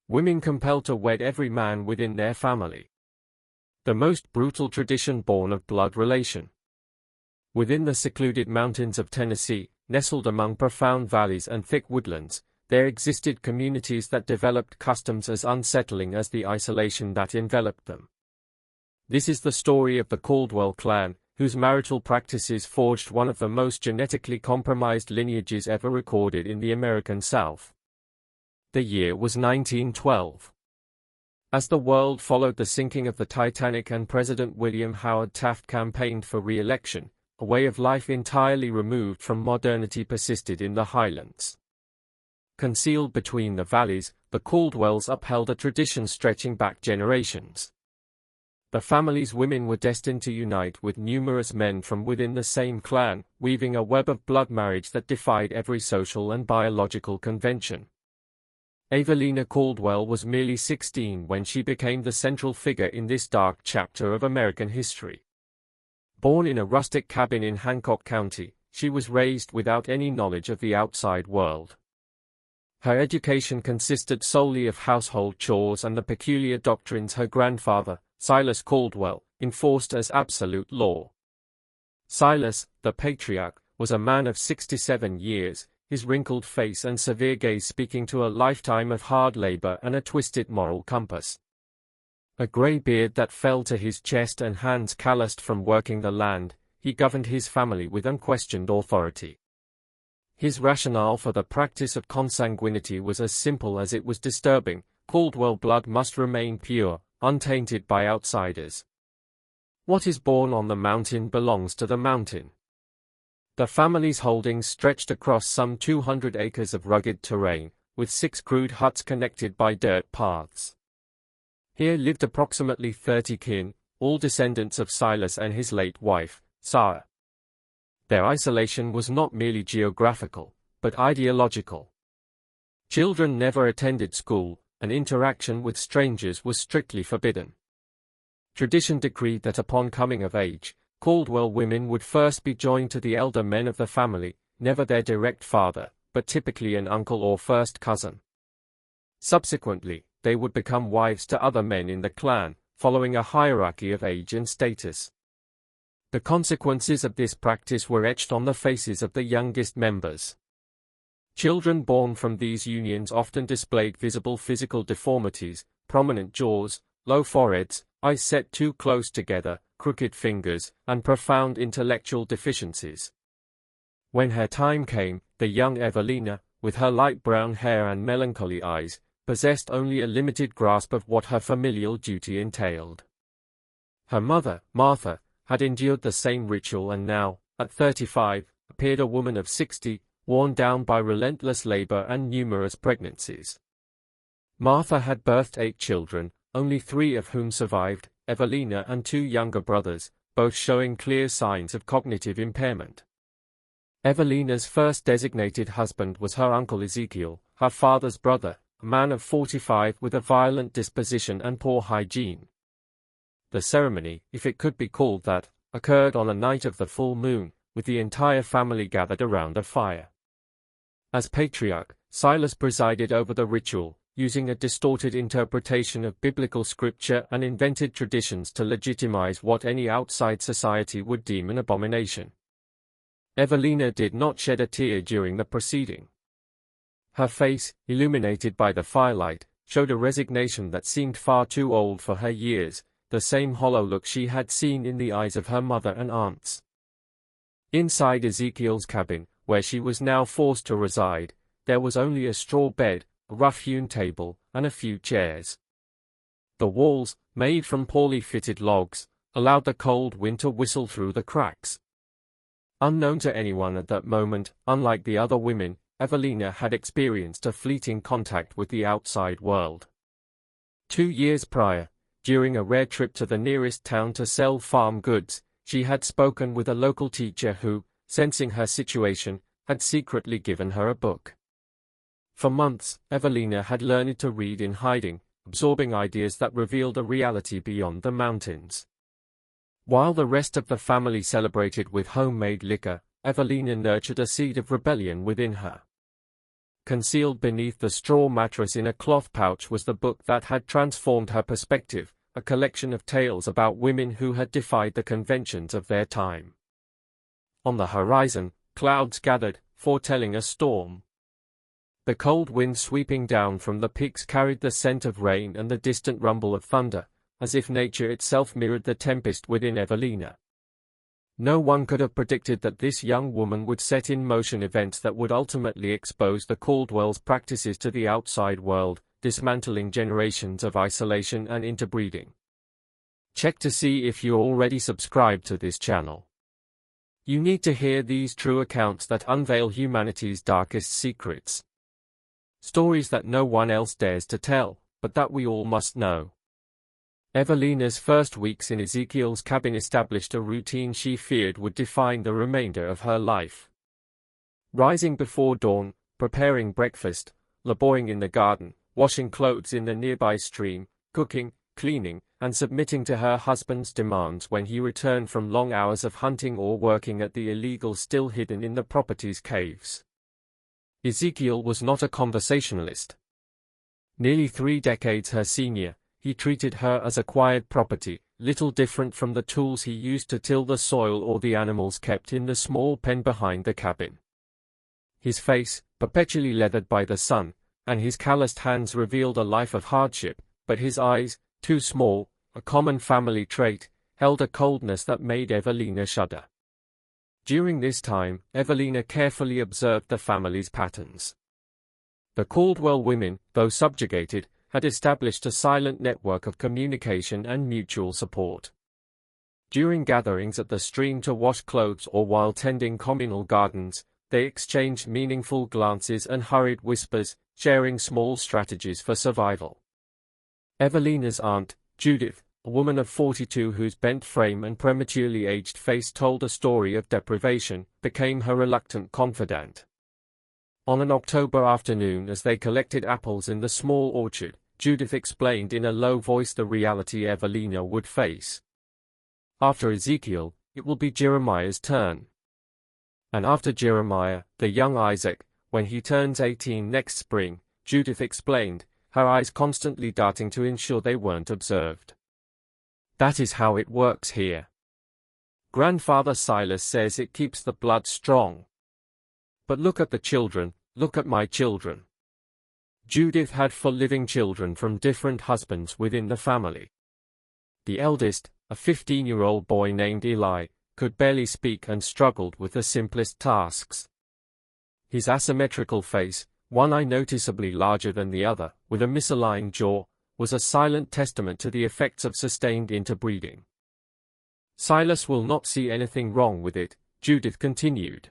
Women compelled to wed every man within their family. The most brutal tradition born of blood relation. Within the secluded mountains of Tennessee, nestled among profound valleys and thick woodlands, there existed communities that developed customs as unsettling as the isolation that enveloped them. This is the story of the Caldwell clan, whose marital practices forged one of the most genetically compromised lineages ever recorded in the American South. The year was 1912. As the world followed the sinking of the Titanic and President William Howard Taft campaigned for re-election, a way of life entirely removed from modernity persisted in the highlands. Concealed between the valleys, the Caldwells upheld a tradition stretching back generations. The family's women were destined to unite with numerous men from within the same clan, weaving a web of blood marriage that defied every social and biological convention. Evelina Caldwell was merely 16 when she became the central figure in this dark chapter of American history. Born in a rustic cabin in Hancock County, she was raised without any knowledge of the outside world. Her education consisted solely of household chores and the peculiar doctrines her grandfather, Silas Caldwell, enforced as absolute law. Silas, the patriarch, was a man of 67 years, his wrinkled face and severe gaze speaking to a lifetime of hard labor and a twisted moral compass. A gray beard that fell to his chest and hands calloused from working the land, he governed his family with unquestioned authority. His rationale for the practice of consanguinity was as simple as it was disturbing: Caldwell blood must remain pure, untainted by outsiders. What is born on the mountain belongs to the mountain. The family's holdings stretched across some 200 acres of rugged terrain, with 6 crude huts connected by dirt paths. Here lived approximately 30 kin, all descendants of Silas and his late wife, Sarah. Their isolation was not merely geographical, but ideological. Children never attended school, and interaction with strangers was strictly forbidden. Tradition decreed that upon coming of age, Caldwell women would first be joined to the elder men of the family, never their direct father, but typically an uncle or first cousin. Subsequently, they would become wives to other men in the clan, following a hierarchy of age and status. The consequences of this practice were etched on the faces of the youngest members. Children born from these unions often displayed visible physical deformities, prominent jaws, low foreheads, eyes set too close together, crooked fingers, and profound intellectual deficiencies. When her time came, the young Evelina, with her light brown hair and melancholy eyes, possessed only a limited grasp of what her familial duty entailed. Her mother, Martha, had endured the same ritual and now, at 35, appeared a woman of 60, worn down by relentless labor and numerous pregnancies. Martha had birthed 8 children, only 3 of whom survived, Evelina and 2 younger brothers, both showing clear signs of cognitive impairment. Evelina's first designated husband was her uncle Ezekiel, her father's brother, a man of 45 with a violent disposition and poor hygiene. The ceremony, if it could be called that, occurred on a night of the full moon, with the entire family gathered around a fire. As patriarch, Silas presided over the ritual, using a distorted interpretation of biblical scripture and invented traditions to legitimize what any outside society would deem an abomination. Evelina did not shed a tear during the proceeding. Her face, illuminated by the firelight, showed a resignation that seemed far too old for her years, the same hollow look she had seen in the eyes of her mother and aunts. Inside Ezekiel's cabin, where she was now forced to reside, there was only a straw bed, a rough-hewn table, and a few chairs. The walls, made from poorly fitted logs, allowed the cold wind to whistle through the cracks. Unknown to anyone at that moment, unlike the other women, Evelina had experienced a fleeting contact with the outside world. 2 years prior, during a rare trip to the nearest town to sell farm goods, she had spoken with a local teacher who, sensing her situation, had secretly given her a book. For months, Evelina had learned to read in hiding, absorbing ideas that revealed a reality beyond the mountains. While the rest of the family celebrated with homemade liquor, Evelina nurtured a seed of rebellion within her. concealed beneath the straw mattress in a cloth pouch was the book that had transformed her perspective, a collection of tales about women who had defied the conventions of their time. On the horizon, clouds gathered, foretelling a storm. The cold wind sweeping down from the peaks carried the scent of rain and the distant rumble of thunder, as if nature itself mirrored the tempest within Evelina. No one could have predicted that this young woman would set in motion events that would ultimately expose the Caldwell's practices to the outside world, dismantling generations of isolation and interbreeding. Check to see if you're already subscribed to this channel. You need to hear these true accounts that unveil humanity's darkest secrets. Stories that no one else dares to tell, but that we all must know. Evelina's first weeks in Ezekiel's cabin established a routine she feared would define the remainder of her life. Rising before dawn, preparing breakfast, laboring in the garden, washing clothes in the nearby stream, cooking, cleaning, and submitting to her husband's demands when he returned from long hours of hunting or working at the illegal still hidden in the property's caves. Ezekiel was not a conversationalist. Nearly 3 decades her senior, he treated her as acquired property, little different from the tools he used to till the soil or the animals kept in the small pen behind the cabin. His face, perpetually leathered by the sun, and his calloused hands revealed a life of hardship, but his eyes, too small, a common family trait, held a coldness that made Evelina shudder. During this time, Evelina carefully observed the family's patterns. The Caldwell women, though subjugated, had established a silent network of communication and mutual support. During gatherings at the stream to wash clothes or while tending communal gardens, they exchanged meaningful glances and hurried whispers, sharing small strategies for survival. Evelina's aunt, Judith, a woman of 42 whose bent frame and prematurely aged face told a story of deprivation, became her reluctant confidant. On an October afternoon as they collected apples in the small orchard, Judith explained in a low voice the reality Evelina would face. After Ezekiel, it will be Jeremiah's turn. And after Jeremiah, the young Isaac, when he turns 18 next spring, Judith explained, her eyes constantly darting to ensure they weren't observed. That is how it works here. Grandfather Silas says it keeps the blood strong. But look at the children, look at my children. Judith had 4 living children from different husbands within the family. The eldest, a 15-year-old boy named Eli, could barely speak and struggled with the simplest tasks. His asymmetrical face, one eye noticeably larger than the other, with a misaligned jaw, was a silent testament to the effects of sustained interbreeding. Silas will not see anything wrong with it, Judith continued.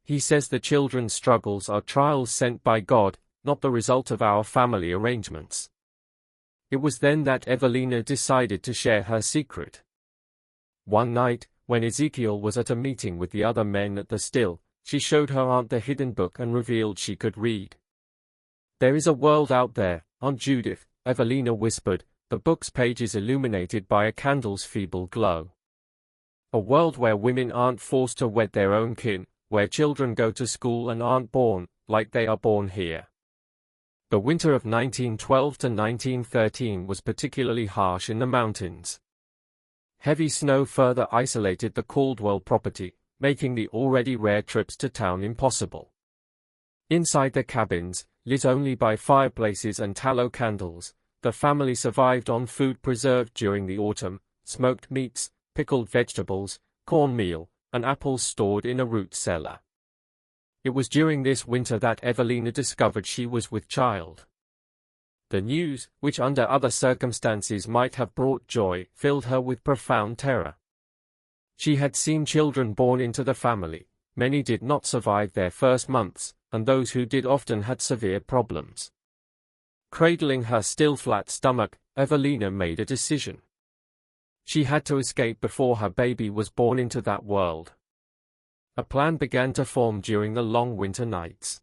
He says the children's struggles are trials sent by God, not the result of our family arrangements. It was then that Evelina decided to share her secret. One night, when Ezekiel was at a meeting with the other men at the still, she showed her aunt the hidden book and revealed she could read. There is a world out there, Aunt Judith, Evelina whispered, the book's pages illuminated by a candle's feeble glow. A world where women aren't forced to wed their own kin, where children go to school and aren't born, like they are born here. The winter of 1912 to 1913 was particularly harsh in the mountains. Heavy snow further isolated the Caldwell property, making the already rare trips to town impossible. Inside the cabins, lit only by fireplaces and tallow candles, the family survived on food preserved during the autumn, smoked meats, pickled vegetables, cornmeal, and apples stored in a root cellar. It was during this winter that Evelina discovered she was with child. The news, which under other circumstances might have brought joy, filled her with profound terror. She had seen children born into the family. Many did not survive their first months, and those who did often had severe problems. Cradling her still flat stomach, Evelina made a decision. She had to escape before her baby was born into that world. A plan began to form during the long winter nights.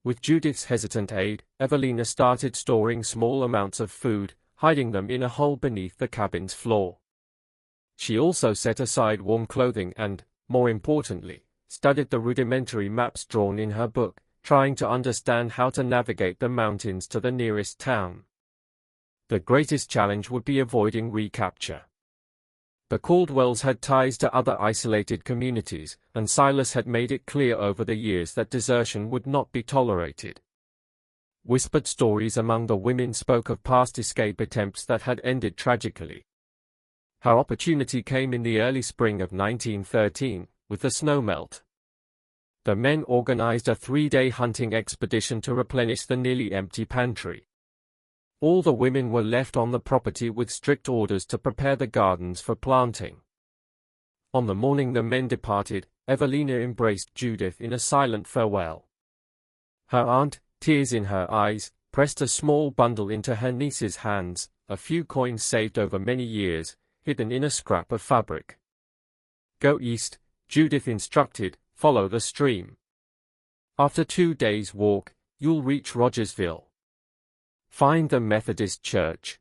With Judith's hesitant aid, Evelina started storing small amounts of food, hiding them in a hole beneath the cabin's floor. She also set aside warm clothing and, more importantly, studied the rudimentary maps drawn in her book, trying to understand how to navigate the mountains to the nearest town. The greatest challenge would be avoiding recapture. The Caldwells had ties to other isolated communities, and Silas had made it clear over the years that desertion would not be tolerated. Whispered stories among the women spoke of past escape attempts that had ended tragically. Her opportunity came in the early spring of 1913, with the snowmelt. The men organized a 3-day hunting expedition to replenish the nearly empty pantry. All the women were left on the property with strict orders to prepare the gardens for planting. On the morning the men departed, Evelina embraced Judith in a silent farewell. Her aunt, tears in her eyes, pressed a small bundle into her niece's hands, a few coins saved over many years, hidden in a scrap of fabric. "Go east," Judith instructed, "follow the stream. After 2 days' walk, you'll reach Rogersville. Find the Methodist church.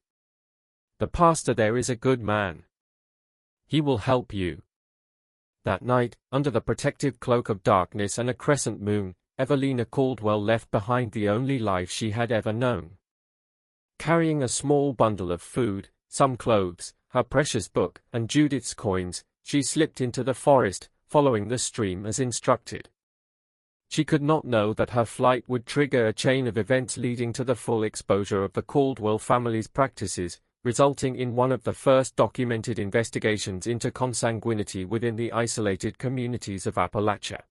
The pastor there is a good man. He will help you." That night, under the protective cloak of darkness and a crescent moon, Evelina Caldwell left behind the only life she had ever known. Carrying a small bundle of food, some clothes, her precious book, and Judith's coins, she slipped into the forest, following the stream as instructed. She could not know that her flight would trigger a chain of events leading to the full exposure of the Caldwell family's practices, resulting in one of the first documented investigations into consanguinity within the isolated communities of Appalachia.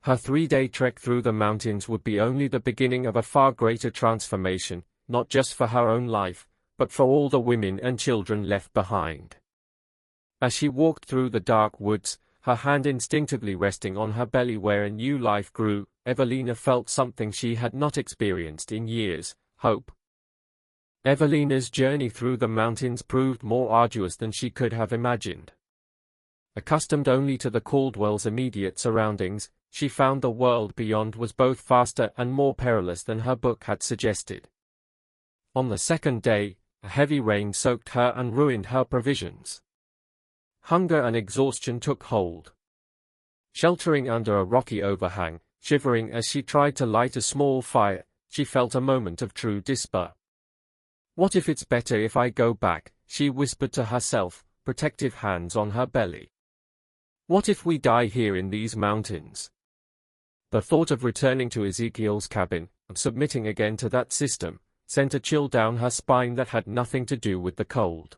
Her 3-day trek through the mountains would be only the beginning of a far greater transformation, not just for her own life, but for all the women and children left behind. As she walked through the dark woods, her hand instinctively resting on her belly where a new life grew, Evelina felt something she had not experienced in years: hope. Evelina's journey through the mountains proved more arduous than she could have imagined. Accustomed only to the Caldwells' immediate surroundings, she found the world beyond was both faster and more perilous than her book had suggested. On the second day, a heavy rain soaked her and ruined her provisions. Hunger and exhaustion took hold. Sheltering under a rocky overhang, shivering as she tried to light a small fire, she felt a moment of true despair. "What if it's better if I go back?" she whispered to herself, protective hands on her belly. "What if we die here in these mountains?" The thought of returning to Ezekiel's cabin, of submitting again to that system, sent a chill down her spine that had nothing to do with the cold.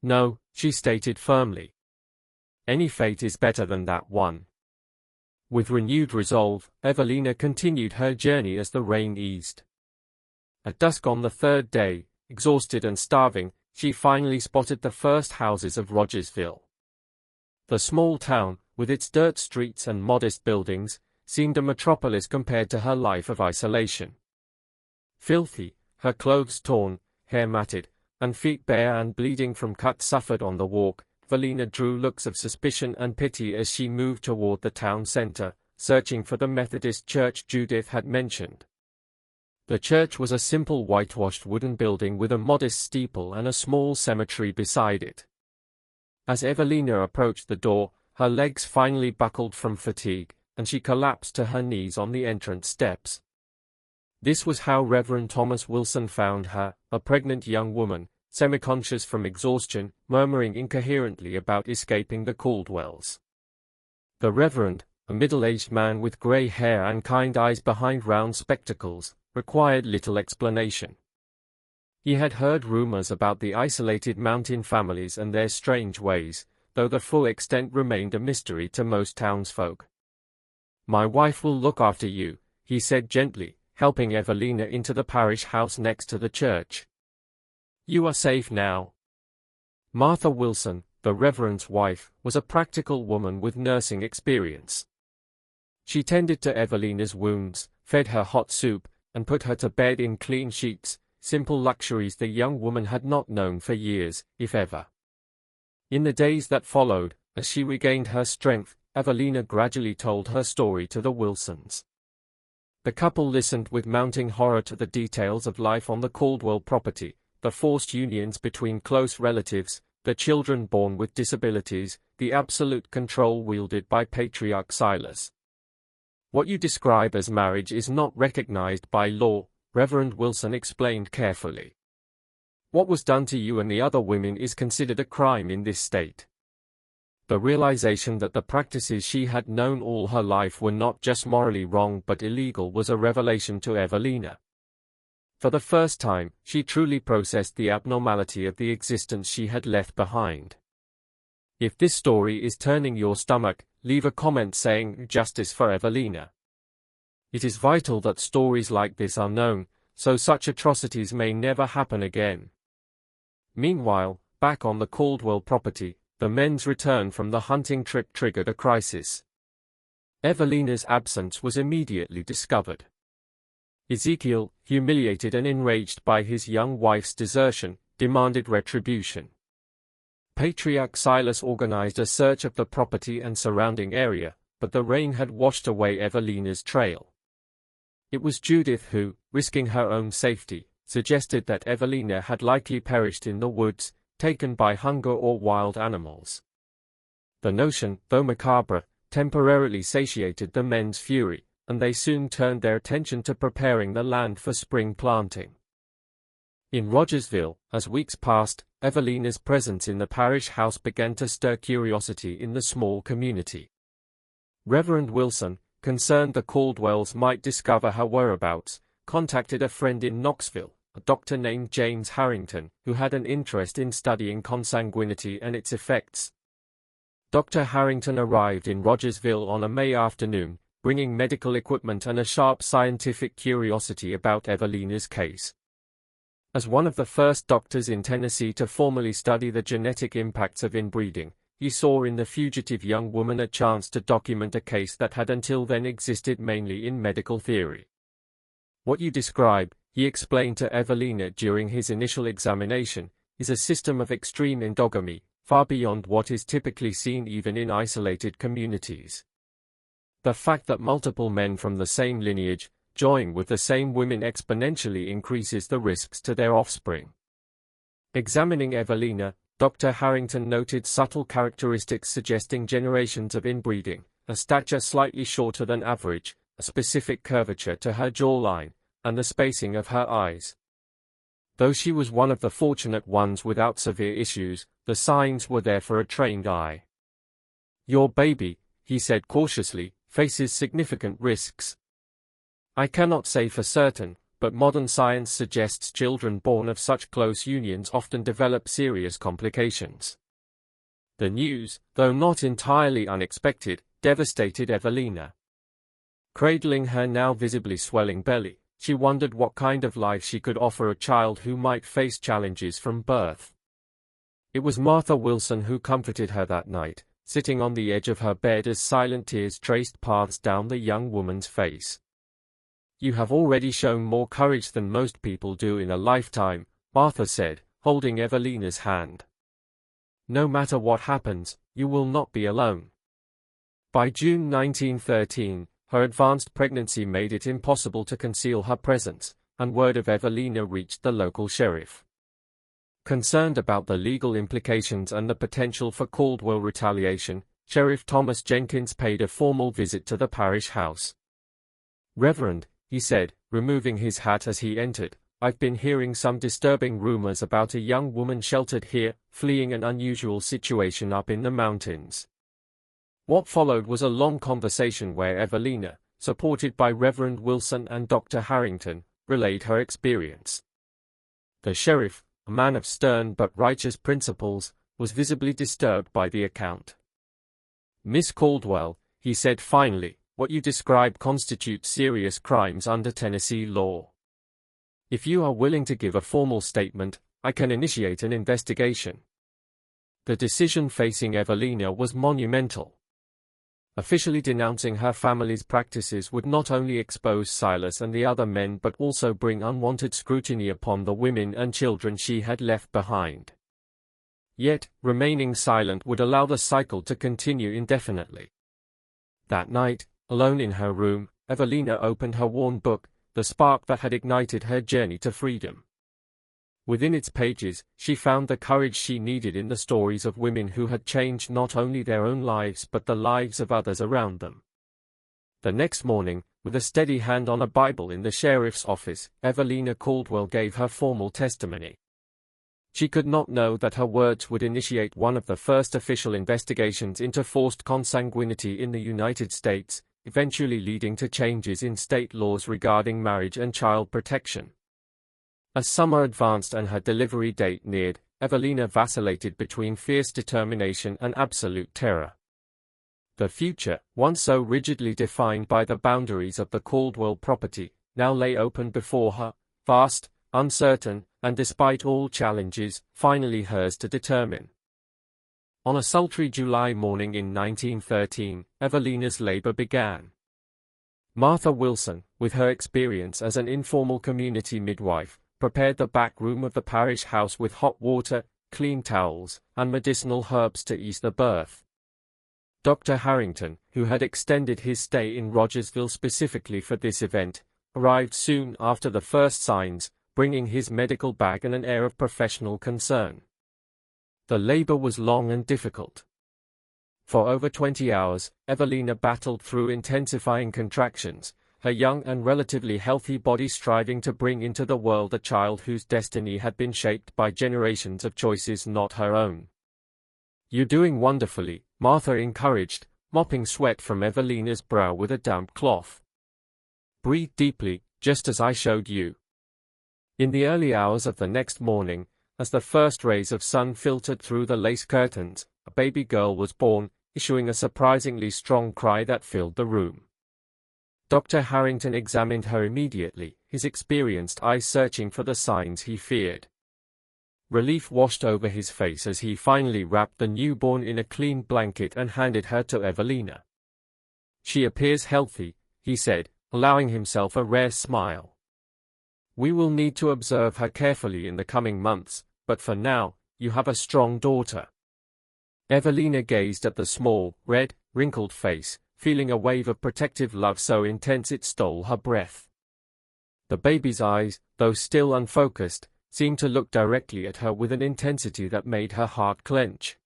"No," she stated firmly. "Any fate is better than that one." With renewed resolve, Evelina continued her journey as the rain eased. At dusk on the third day, exhausted and starving, she finally spotted the first houses of Rogersville. The small town, with its dirt streets and modest buildings, seemed a metropolis compared to her life of isolation. Filthy, her clothes torn, hair matted, and feet bare and bleeding from cuts suffered on the walk, Evelina drew looks of suspicion and pity as she moved toward the town center, searching for the Methodist church Judith had mentioned. The church was a simple whitewashed wooden building with a modest steeple and a small cemetery beside it. As Evelina approached the door, her legs finally buckled from fatigue, and she collapsed to her knees on the entrance steps. This was how Reverend Thomas Wilson found her, a pregnant young woman, semi-conscious from exhaustion, murmuring incoherently about escaping the Caldwells. The Reverend, a middle-aged man with gray hair and kind eyes behind round spectacles, required little explanation. He had heard rumors about the isolated mountain families and their strange ways, though the full extent remained a mystery to most townsfolk. "My wife will look after you," he said gently, helping Evelina into the parish house next to the church. "You are safe now." Martha Wilson, the Reverend's wife, was a practical woman with nursing experience. She tended to Evelina's wounds, fed her hot soup, and put her to bed in clean sheets, simple luxuries the young woman had not known for years, if ever. In the days that followed, as she regained her strength, Evelina gradually told her story to the Wilsons. The couple listened with mounting horror to the details of life on the Caldwell property, the forced unions between close relatives, the children born with disabilities, the absolute control wielded by patriarch Silas. What you describe as marriage is not recognized by law, Reverend Wilson explained carefully. What was done to you and the other women is considered a crime in this state. The realization that the practices she had known all her life were not just morally wrong but illegal was a revelation to Evelina. For the first time, she truly processed the abnormality of the existence she had left behind. If this story is turning your stomach, leave a comment saying "Justice for Evelina." It is vital that stories like this are known, so such atrocities may never happen again. Meanwhile, back on the Caldwell property, the men's return from the hunting trip triggered a crisis. Evelina's absence was immediately discovered. Ezekiel, humiliated and enraged by his young wife's desertion, demanded retribution. Patriarch Silas organized a search of the property and surrounding area, but the rain had washed away Evelina's trail. It was Judith who, risking her own safety, suggested that Evelina had likely perished in the woods, taken by hunger or wild animals. The notion, though macabre, temporarily satiated the men's fury, and they soon turned their attention to preparing the land for spring planting. In Rogersville, as weeks passed, Evelina's presence in the parish house began to stir curiosity in the small community. Reverend Wilson, concerned the Caldwells might discover her whereabouts, contacted a friend in Knoxville, a doctor named James Harrington, who had an interest in studying consanguinity and its effects. Dr. Harrington arrived in Rogersville on a May afternoon, bringing medical equipment and a sharp scientific curiosity about Evelina's case. As one of the first doctors in Tennessee to formally study the genetic impacts of inbreeding, he saw in the fugitive young woman a chance to document a case that had until then existed mainly in medical theory. What you describe, he explained to Evelina during his initial examination, is a system of extreme endogamy, far beyond what is typically seen even in isolated communities. The fact that multiple men from the same lineage, join with the same women exponentially increases the risks to their offspring. Examining Evelina, Dr. Harrington noted subtle characteristics suggesting generations of inbreeding, a stature slightly shorter than average, a specific curvature to her jawline, and the spacing of her eyes. Though she was one of the fortunate ones without severe issues, the signs were there for a trained eye. "Your baby," he said cautiously, "faces significant risks. I cannot say for certain, but modern science suggests children born of such close unions often develop serious complications." The news, though not entirely unexpected, devastated Evelina. Cradling her now visibly swelling belly, she wondered what kind of life she could offer a child who might face challenges from birth. It was Martha Wilson who comforted her that night, sitting on the edge of her bed as silent tears traced paths down the young woman's face. "You have already shown more courage than most people do in a lifetime," Martha said, holding Evelina's hand. "No matter what happens, you will not be alone." By June 1913, her advanced pregnancy made it impossible to conceal her presence, and word of Evelina reached the local sheriff. Concerned about the legal implications and the potential for Caldwell retaliation, Sheriff Thomas Jenkins paid a formal visit to the parish house. "Reverend," he said, removing his hat as he entered, "I've been hearing some disturbing rumors about a young woman sheltered here, fleeing an unusual situation up in the mountains." What followed was a long conversation where Evelina, supported by Reverend Wilson and Dr. Harrington, relayed her experience. The sheriff, a man of stern but righteous principles, was visibly disturbed by the account. "Miss Caldwell," he said finally, "what you describe constitutes serious crimes under Tennessee law. If you are willing to give a formal statement, I can initiate an investigation." The decision facing Evelina was monumental. Officially denouncing her family's practices would not only expose Silas and the other men but also bring unwanted scrutiny upon the women and children she had left behind. Yet, remaining silent would allow the cycle to continue indefinitely. That night, alone in her room, Evelina opened her worn book, the spark that had ignited her journey to freedom. Within its pages, she found the courage she needed in the stories of women who had changed not only their own lives but the lives of others around them. The next morning, with a steady hand on a Bible in the sheriff's office, Evelina Caldwell gave her formal testimony. She could not know that her words would initiate one of the first official investigations into forced consanguinity in the United States, eventually leading to changes in state laws regarding marriage and child protection. As summer advanced and her delivery date neared, Evelina vacillated between fierce determination and absolute terror. The future, once so rigidly defined by the boundaries of the Caldwell property, now lay open before her, vast, uncertain, and despite all challenges, finally hers to determine. On a sultry July morning in 1913, Evelina's labor began. Martha Wilson, with her experience as an informal community midwife, prepared the back room of the parish house with hot water, clean towels, and medicinal herbs to ease the birth. Dr. Harrington, who had extended his stay in Rogersville specifically for this event, arrived soon after the first signs, bringing his medical bag and an air of professional concern. The labor was long and difficult. For over 20 hours, Evelina battled through intensifying contractions, her young and relatively healthy body striving to bring into the world a child whose destiny had been shaped by generations of choices not her own. "You're doing wonderfully," Martha encouraged, mopping sweat from Evelina's brow with a damp cloth. "Breathe deeply, just as I showed you." In the early hours of the next morning, as the first rays of sun filtered through the lace curtains, a baby girl was born, issuing a surprisingly strong cry that filled the room. Dr. Harrington examined her immediately, his experienced eyes searching for the signs he feared. Relief washed over his face as he finally wrapped the newborn in a clean blanket and handed her to Evelina. "She appears healthy," he said, allowing himself a rare smile. "We will need to observe her carefully in the coming months, but for now, you have a strong daughter." Evelina gazed at the small, red, wrinkled face, feeling a wave of protective love so intense it stole her breath. The baby's eyes, though still unfocused, seemed to look directly at her with an intensity that made her heart clench.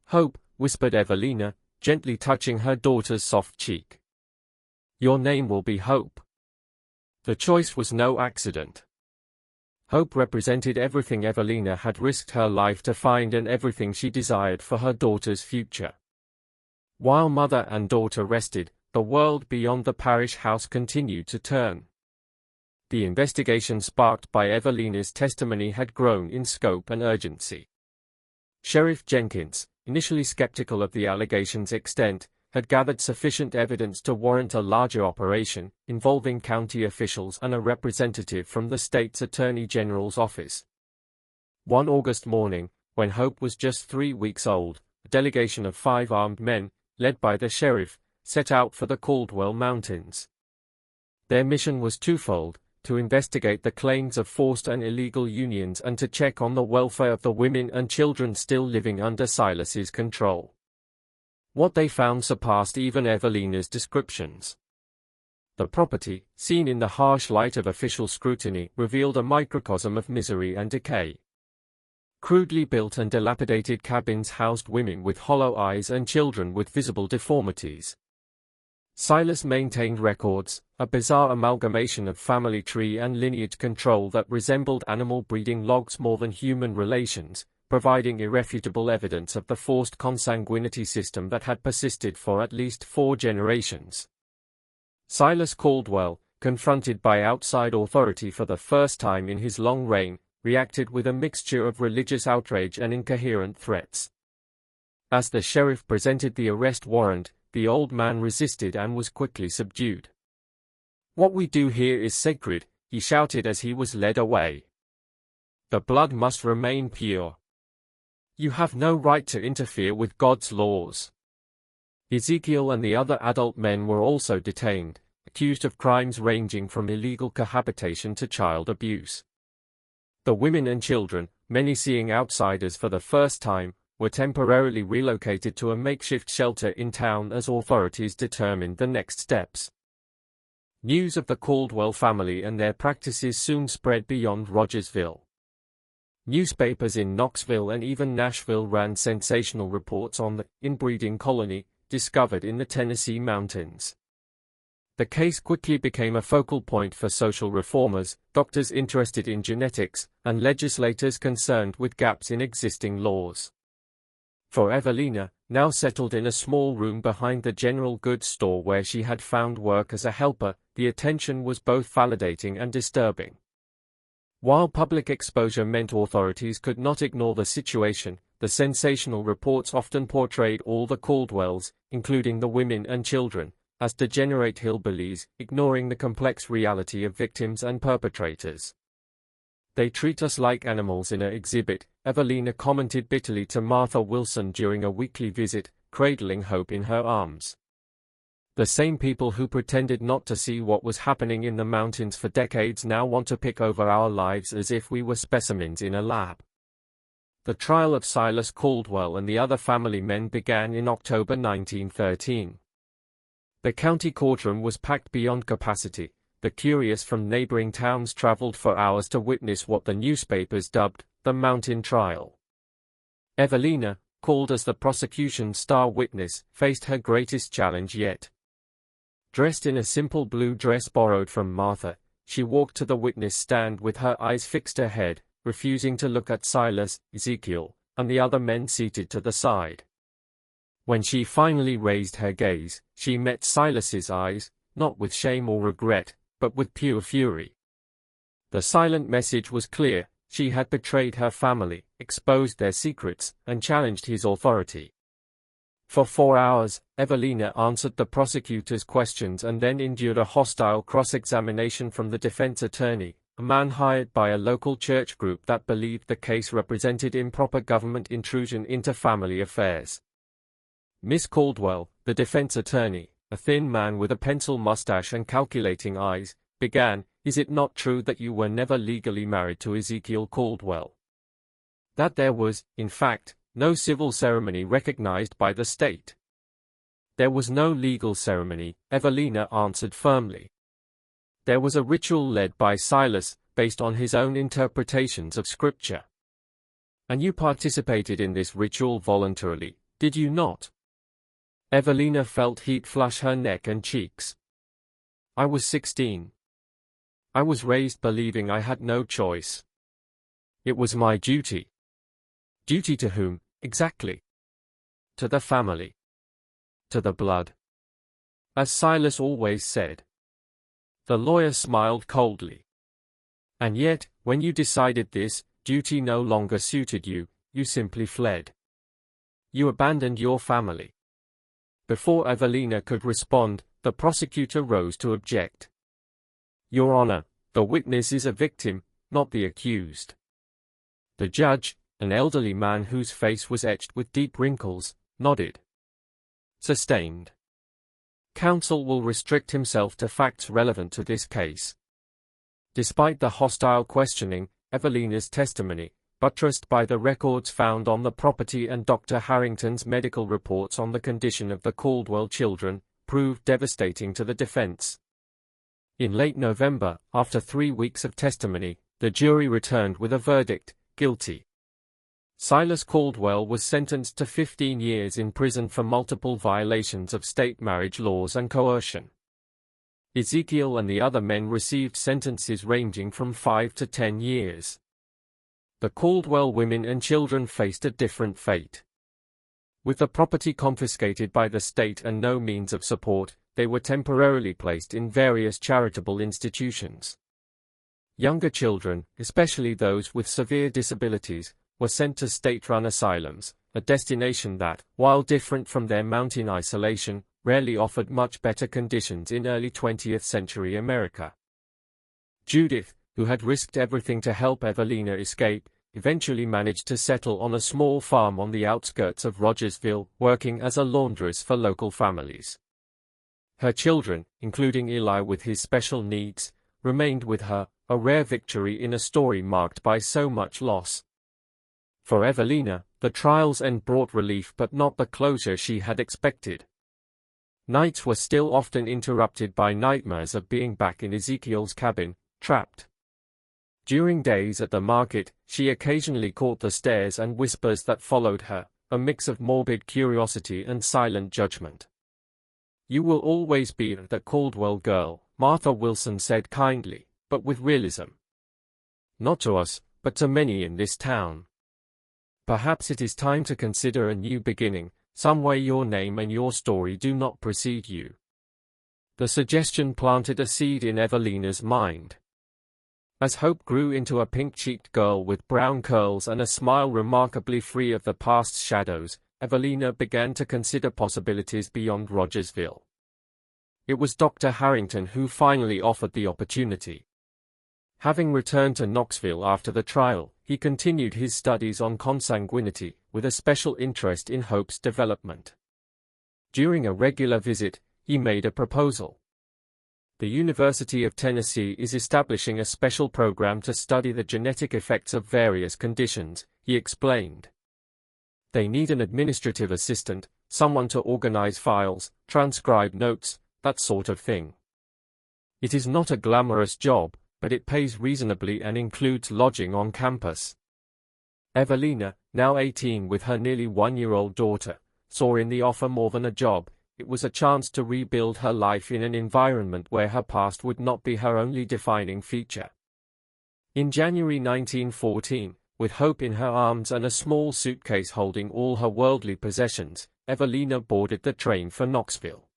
"Hope," whispered Evelina, gently touching her daughter's soft cheek. "Your name will be Hope." The choice was no accident. Hope represented everything Evelina had risked her life to find and everything she desired for her daughter's future. While mother and daughter rested, the world beyond the parish house continued to turn. The investigation sparked by Evelina's testimony had grown in scope and urgency. Sheriff Jenkins, initially skeptical of the allegations' extent, had gathered sufficient evidence to warrant a larger operation, involving county officials and a representative from the state's attorney general's office. One August morning, when Hope was just 3 weeks old, a delegation of 5 armed men, led by the sheriff, set out for the Caldwell Mountains. Their mission was twofold: to investigate the claims of forced and illegal unions and to check on the welfare of the women and children still living under Silas's control. What they found surpassed even Evelina's descriptions. The property, seen in the harsh light of official scrutiny, revealed a microcosm of misery and decay. Crudely built and dilapidated cabins housed women with hollow eyes and children with visible deformities. Silas maintained records, a bizarre amalgamation of family tree and lineage control that resembled animal breeding logs more than human relations, providing irrefutable evidence of the forced consanguinity system that had persisted for at least 4 generations. Silas Caldwell, confronted by outside authority for the first time in his long reign, reacted with a mixture of religious outrage and incoherent threats. As the sheriff presented the arrest warrant, the old man resisted and was quickly subdued. "What we do here is sacred," he shouted as he was led away. "The blood must remain pure. You have no right to interfere with God's laws." Ezekiel and the other adult men were also detained, accused of crimes ranging from illegal cohabitation to child abuse. The women and children, many seeing outsiders for the first time, were temporarily relocated to a makeshift shelter in town as authorities determined the next steps. News of the Caldwell family and their practices soon spread beyond Rogersville. Newspapers in Knoxville and even Nashville ran sensational reports on the inbreeding colony, discovered in the Tennessee mountains. The case quickly became a focal point for social reformers, doctors interested in genetics, and legislators concerned with gaps in existing laws. For Evelina, now settled in a small room behind the general goods store where she had found work as a helper, the attention was both validating and disturbing. While public exposure meant authorities could not ignore the situation, the sensational reports often portrayed all the Caldwells, including the women and children, as degenerate hillbillies, ignoring the complex reality of victims and perpetrators. "They treat us like animals in an exhibit," Evelina commented bitterly to Martha Wilson during a weekly visit, cradling hope in her arms. The same people who pretended not to see what was happening in the mountains for decades now want to pick over our lives as if we were specimens in a lab. The trial of Silas Caldwell and the other family men began in October 1913. The county courtroom was packed beyond capacity. The curious from neighboring towns traveled for hours to witness what the newspapers dubbed the mountain trial. Evelina, called as the prosecution's star witness, faced her greatest challenge yet. Dressed in a simple blue dress borrowed from Martha, she walked to the witness stand with her eyes fixed ahead, refusing to look at Silas, Ezekiel, and the other men seated to the side. When she finally raised her gaze, she met Silas's eyes, not with shame or regret, but with pure fury. The silent message was clear: she had betrayed her family, exposed their secrets, and challenged his authority. For 4 hours, Evelina answered the prosecutor's questions and then endured a hostile cross-examination from the defense attorney, a man hired by a local church group that believed the case represented improper government intrusion into family affairs. "Miss Caldwell," the defense attorney, a thin man with a pencil mustache and calculating eyes, began, "is it not true that you were never legally married to Ezekiel Caldwell? That there was, in fact, no civil ceremony recognized by the state?" "There was no legal ceremony," Evelina answered firmly. "There was a ritual led by Silas, based on his own interpretations of Scripture. And you participated in this ritual voluntarily, did you not?" Evelina felt heat flush her neck and cheeks. "I was 16. I was raised believing I had no choice. It was my duty." "Duty to whom, exactly?" "To the family. To the blood. As Silas always said." The lawyer smiled coldly. "And yet, when you decided this duty no longer suited you, you simply fled. You abandoned your family." Before Evelina could respond, the prosecutor rose to object. "Your Honor, the witness is a victim, not the accused." The judge, an elderly man whose face was etched with deep wrinkles, nodded. "Sustained. Counsel will restrict himself to facts relevant to this case." Despite the hostile questioning, Evelina's testimony, buttressed by the records found on the property and Dr. Harrington's medical reports on the condition of the Caldwell children, proved devastating to the defense. In late November, after 3 weeks of testimony, the jury returned with a verdict: guilty. Silas Caldwell was sentenced to 15 years in prison for multiple violations of state marriage laws and coercion. Ezekiel and the other men received sentences ranging from 5 to 10 years. The Caldwell women and children faced a different fate. With the property confiscated by the state and no means of support, they were temporarily placed in various charitable institutions. Younger children, especially those with severe disabilities, were sent to state-run asylums, a destination that, while different from their mountain isolation, rarely offered much better conditions in early 20th century America. Judith, who had risked everything to help Evelina escape, eventually managed to settle on a small farm on the outskirts of Rogersville, working as a laundress for local families. Her children, including Eli with his special needs, remained with her, a rare victory in a story marked by so much loss. For Evelina, the trial's end brought relief but not the closure she had expected. Nights were still often interrupted by nightmares of being back in Ezekiel's cabin, trapped. During days at the market, she occasionally caught the stares and whispers that followed her, a mix of morbid curiosity and silent judgment. "You will always be the Caldwell girl," Martha Wilson said kindly, but with realism. "Not to us, but to many in this town. Perhaps it is time to consider a new beginning, some way your name and your story do not precede you." The suggestion planted a seed in Evelina's mind. As Hope grew into a pink-cheeked girl with brown curls and a smile remarkably free of the past's shadows, Evelina began to consider possibilities beyond Rogersville. It was Dr. Harrington who finally offered the opportunity. Having returned to Knoxville after the trial, he continued his studies on consanguinity, with a special interest in Hope's development. During a regular visit, he made a proposal. "The University of Tennessee is establishing a special program to study the genetic effects of various conditions," he explained. "They need an administrative assistant, someone to organize files, transcribe notes, that sort of thing. It is not a glamorous job, but it pays reasonably and includes lodging on campus." Evelina, now 18 with her nearly one-year-old daughter, saw in the offer more than a job. It was a chance to rebuild her life in an environment where her past would not be her only defining feature. In January 1914, with Hope in her arms and a small suitcase holding all her worldly possessions, Evelina boarded the train for Knoxville.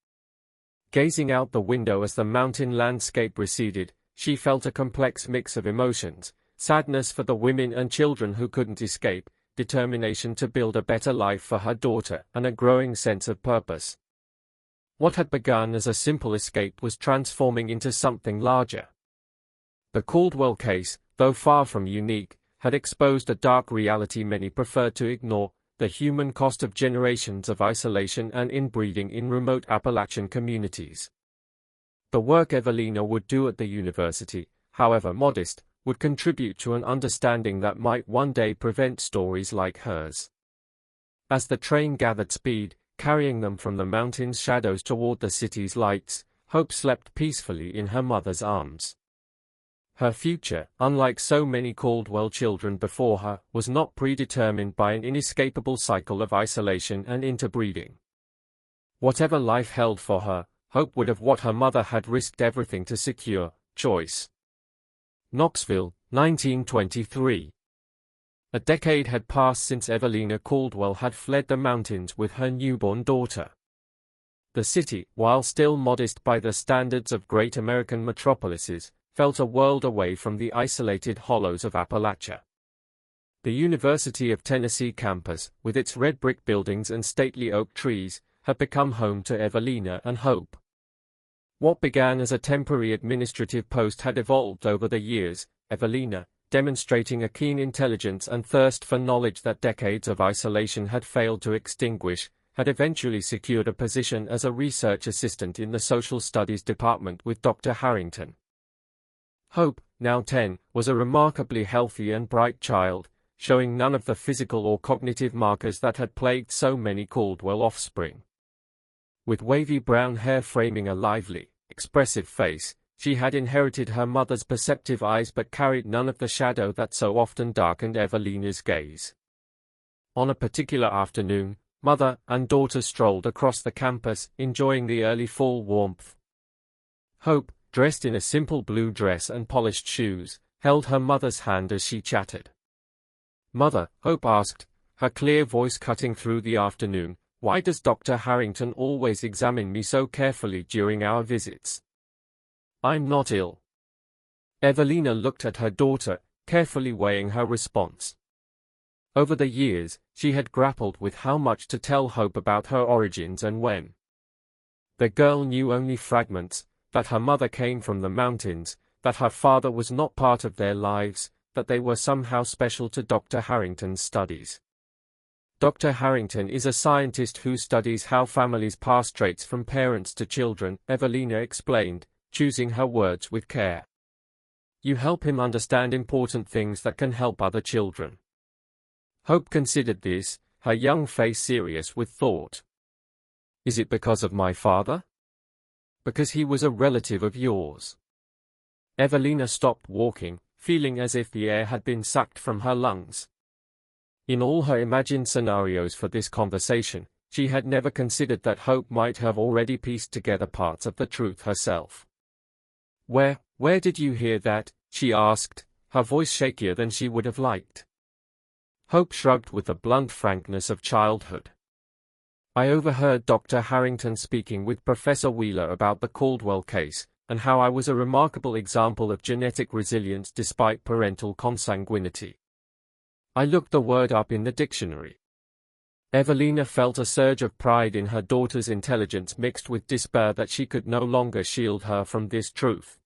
Gazing out the window as the mountain landscape receded, she felt a complex mix of emotions: sadness for the women and children who couldn't escape, determination to build a better life for her daughter, and a growing sense of purpose. What had begun as a simple escape was transforming into something larger. The Caldwell case, though far from unique, had exposed a dark reality many preferred to ignore: the human cost of generations of isolation and inbreeding in remote Appalachian communities. The work Evelina would do at the university, however modest, would contribute to an understanding that might one day prevent stories like hers. As the train gathered speed, carrying them from the mountain's shadows toward the city's lights, Hope slept peacefully in her mother's arms. Her future, unlike so many Caldwell children before her, was not predetermined by an inescapable cycle of isolation and interbreeding. Whatever life held for her, Hope would have what her mother had risked everything to secure: choice. Knoxville, 1923. A decade had passed since Evelina Caldwell had fled the mountains with her newborn daughter. The city, while still modest by the standards of great American metropolises, felt a world away from the isolated hollows of Appalachia. The University of Tennessee campus, with its red brick buildings and stately oak trees, had become home to Evelina and Hope. What began as a temporary administrative post had evolved over the years. Evelina, demonstrating a keen intelligence and thirst for knowledge that decades of isolation had failed to extinguish, had eventually secured a position as a research assistant in the social studies department with Dr. Harrington. Hope, now 10, was a remarkably healthy and bright child, showing none of the physical or cognitive markers that had plagued so many Caldwell offspring. With wavy brown hair framing a lively, expressive face, she had inherited her mother's perceptive eyes but carried none of the shadow that so often darkened Evelina's gaze. On a particular afternoon, mother and daughter strolled across the campus, enjoying the early fall warmth. Hope, dressed in a simple blue dress and polished shoes, held her mother's hand as she chatted. "Mother," Hope asked, her clear voice cutting through the afternoon, "why does Dr. Harrington always examine me so carefully during our visits? I'm not ill." Evelina looked at her daughter, carefully weighing her response. Over the years, she had grappled with how much to tell Hope about her origins and when. The girl knew only fragments: that her mother came from the mountains, that her father was not part of their lives, that they were somehow special to Dr. Harrington's studies. Dr. Harrington is a scientist who studies how families pass traits from parents to children, Evelina explained, choosing her words with care. "You help him understand important things that can help other children." Hope considered this, her young face serious with thought. "Is it because of my father?" "Because he was a relative of yours." Evelina stopped walking, feeling as if the air had been sucked from her lungs. In all her imagined scenarios for this conversation, she had never considered that Hope might have already pieced together parts of the truth herself. Where did you hear that?" she asked, her voice shakier than she would have liked. Hope shrugged with the blunt frankness of childhood. "I overheard Dr. Harrington speaking with Professor Wheeler about the Caldwell case, and how I was a remarkable example of genetic resilience despite parental consanguinity. I looked the word up in the dictionary." Evelina felt a surge of pride in her daughter's intelligence mixed with despair that she could no longer shield her from this truth.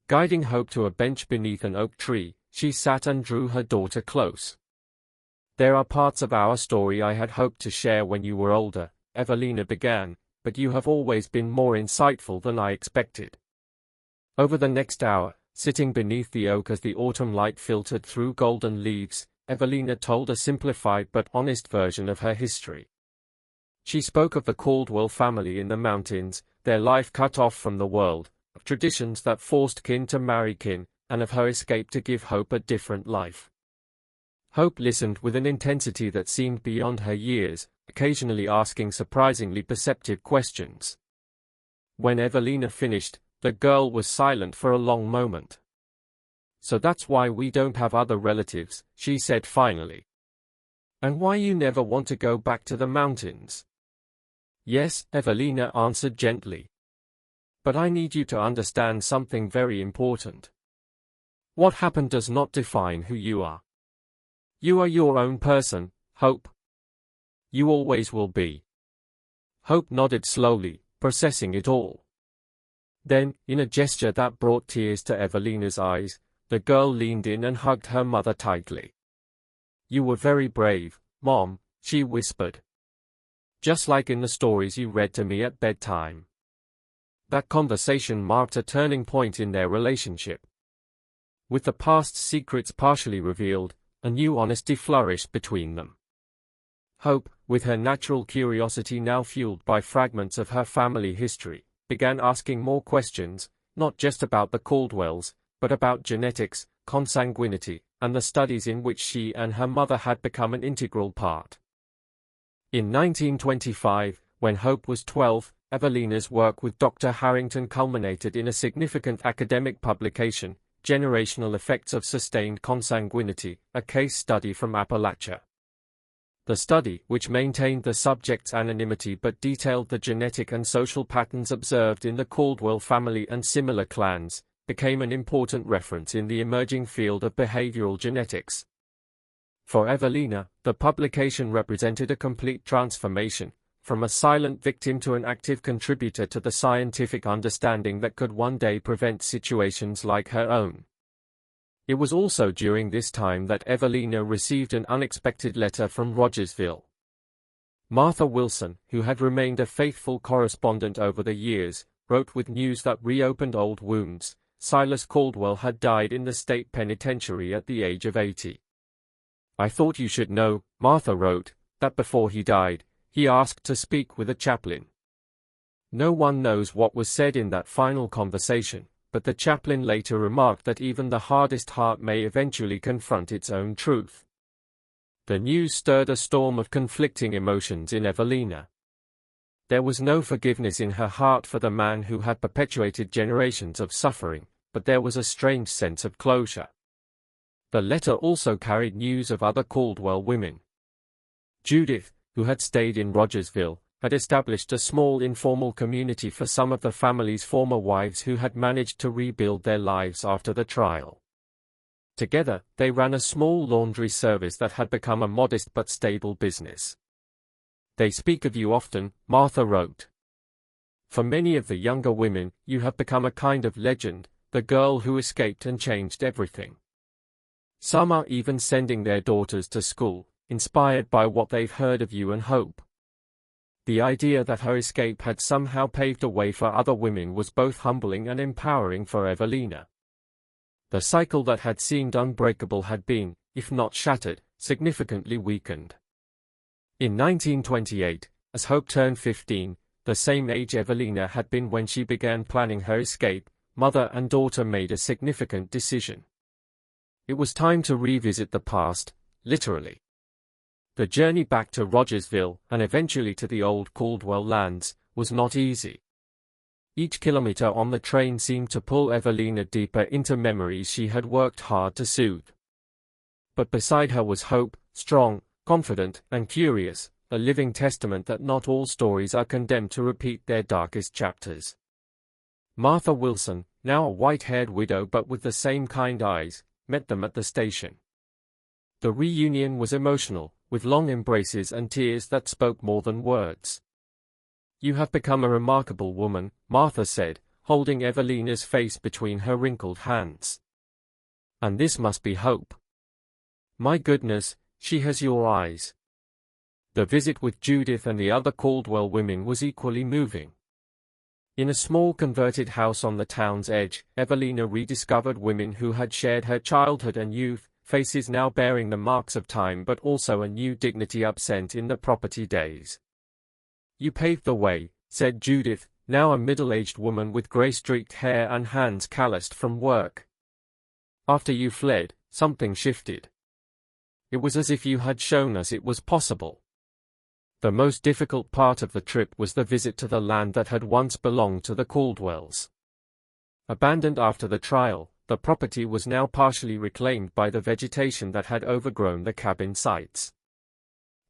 Guiding Hope to a bench beneath an oak tree, she sat and drew her daughter close. "There are parts of our story I had hoped to share when you were older," Evelina began, "but you have always been more insightful than I expected." Over the next hour, sitting beneath the oak as the autumn light filtered through golden leaves, Evelina told a simplified but honest version of her history. She spoke of the Caldwell family in the mountains, their life cut off from the world, of traditions that forced kin to marry kin, and of her escape to give Hope a different life. Hope listened with an intensity that seemed beyond her years, occasionally asking surprisingly perceptive questions. When Evelina finished, the girl was silent for a long moment. "So that's why we don't have other relatives," she said finally. "And why you never want to go back to the mountains?" "Yes," Evelina answered gently. "But I need you to understand something very important. What happened does not define who you are. You are your own person, Hope. You always will be." Hope nodded slowly, processing it all. Then, in a gesture that brought tears to Evelina's eyes, the girl leaned in and hugged her mother tightly. "You were very brave, Mom," she whispered. "Just like in the stories you read to me at bedtime." That conversation marked a turning point in their relationship. With the past's secrets partially revealed, a new honesty flourished between them. Hope, with her natural curiosity now fueled by fragments of her family history, began asking more questions, not just about the Caldwells, but about genetics, consanguinity, and the studies in which she and her mother had become an integral part. In 1925, when Hope was 12, Evelina's work with Dr. Harrington culminated in a significant academic publication, Generational Effects of Sustained Consanguinity, a case study from Appalachia. The study, which maintained the subject's anonymity but detailed the genetic and social patterns observed in the Caldwell family and similar clans, became an important reference in the emerging field of behavioral genetics. For Evelina, the publication represented a complete transformation, from a silent victim to an active contributor to the scientific understanding that could one day prevent situations like her own. It was also during this time that Evelina received an unexpected letter from Rogersville. Martha Wilson, who had remained a faithful correspondent over the years, wrote with news that reopened old wounds. Silas Caldwell had died in the state penitentiary at the age of 80. "I thought you should know," Martha wrote, "that before he died, he asked to speak with a chaplain. No one knows what was said in that final conversation, but the chaplain later remarked that even the hardest heart may eventually confront its own truth." The news stirred a storm of conflicting emotions in Evelina. There was no forgiveness in her heart for the man who had perpetuated generations of suffering, but there was a strange sense of closure. The letter also carried news of other Caldwell women. Judith, who had stayed in Rogersville, had established a small informal community for some of the family's former wives who had managed to rebuild their lives after the trial. Together, they ran a small laundry service that had become a modest but stable business. "They speak of you often," Martha wrote. "For many of the younger women, you have become a kind of legend, the girl who escaped and changed everything. Some are even sending their daughters to school, inspired by what they've heard of you and Hope." The idea that her escape had somehow paved a way for other women was both humbling and empowering for Evelina. The cycle that had seemed unbreakable had been, if not shattered, significantly weakened. In 1928, as Hope turned 15, the same age Evelina had been when she began planning her escape, mother and daughter made a significant decision. It was time to revisit the past, literally. The journey back to Rogersville, and eventually to the old Caldwell lands, was not easy. Each kilometer on the train seemed to pull Evelina deeper into memories she had worked hard to soothe. But beside her was Hope, strong, confident, and curious, a living testament that not all stories are condemned to repeat their darkest chapters. Martha Wilson, now a white-haired widow but with the same kind eyes, met them at the station. The reunion was emotional, with long embraces and tears that spoke more than words. "You have become a remarkable woman," Martha said, holding Evelina's face between her wrinkled hands. "And this must be Hope. My goodness, she has your eyes." The visit with Judith and the other Caldwell women was equally moving. In a small converted house on the town's edge, Evelina rediscovered women who had shared her childhood and youth, faces now bearing the marks of time but also a new dignity absent in the property days. "You paved the way," said Judith, now a middle-aged woman with gray-streaked hair and hands calloused from work. "After you fled, something shifted. It was as if you had shown us it was possible." The most difficult part of the trip was the visit to the land that had once belonged to the Caldwells. Abandoned after the trial, the property was now partially reclaimed by the vegetation that had overgrown the cabin sites.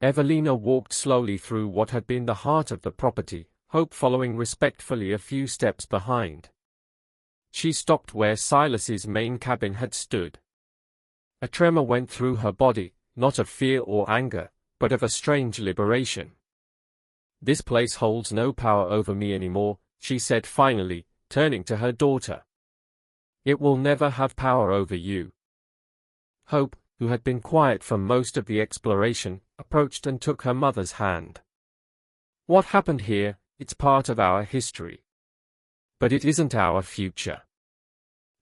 Evelina walked slowly through what had been the heart of the property, Hope following respectfully a few steps behind. She stopped where Silas's main cabin had stood. A tremor went through her body, not of fear or anger, but of a strange liberation. "This place holds no power over me anymore," she said finally, turning to her daughter. "It will never have power over you." Hope, who had been quiet for most of the exploration, approached and took her mother's hand. "What happened here, it's part of our history. But it isn't our future."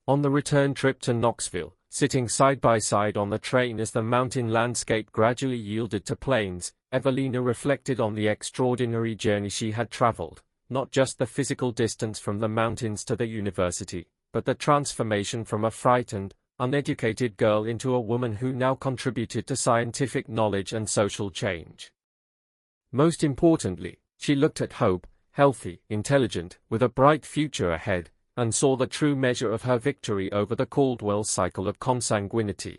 On the return trip to Knoxville, sitting side by side on the train as the mountain landscape gradually yielded to plains, Evelina reflected on the extraordinary journey she had traveled, not just the physical distance from the mountains to the university, but the transformation from a frightened, uneducated girl into a woman who now contributed to scientific knowledge and social change. Most importantly, she looked at Hope, healthy, intelligent, with a bright future ahead, and saw the true measure of her victory over the Caldwell cycle of consanguinity.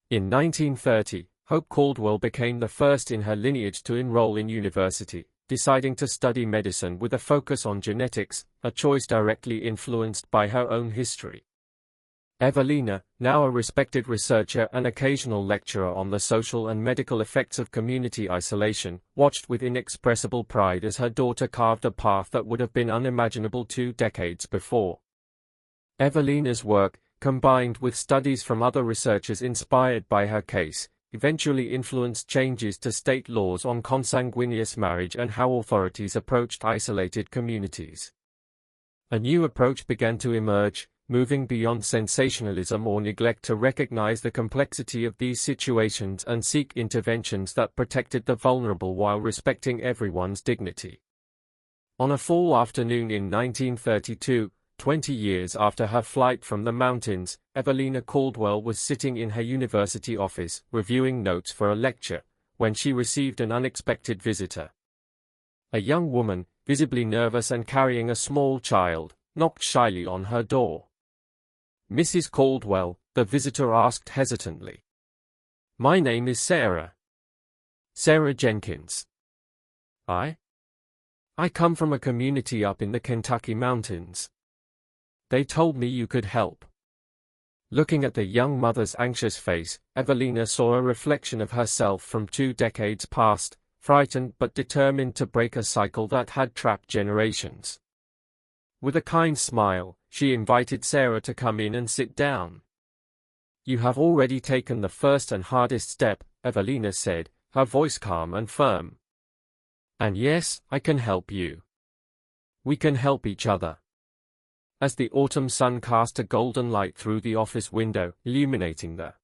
In 1930, Hope Caldwell became the first in her lineage to enroll in university, deciding to study medicine with a focus on genetics, a choice directly influenced by her own history. Evelina, now a respected researcher and occasional lecturer on the social and medical effects of community isolation, watched with inexpressible pride as her daughter carved a path that would have been unimaginable 2 decades before. Evelina's work, combined with studies from other researchers inspired by her case, eventually influenced changes to state laws on consanguineous marriage and how authorities approached isolated communities. A new approach began to emerge, moving beyond sensationalism or neglect to recognize the complexity of these situations and seek interventions that protected the vulnerable while respecting everyone's dignity. On a fall afternoon in 1932, 20 years after her flight from the mountains, Evelina Caldwell was sitting in her university office, reviewing notes for a lecture, when she received an unexpected visitor. A young woman, visibly nervous and carrying a small child, knocked shyly on her door. "Mrs. Caldwell," the visitor asked hesitantly. "My name is Sarah. Sarah Jenkins. I come from a community up in the Kentucky mountains. They told me you could help." Looking at the young mother's anxious face, Evelina saw a reflection of herself from 2 decades past, frightened but determined to break a cycle that had trapped generations. With a kind smile, she invited Sarah to come in and sit down. "You have already taken the first and hardest step," Evelina said, her voice calm and firm. "And yes, I can help you. We can help each other." As the autumn sun cast a golden light through the office window, illuminating the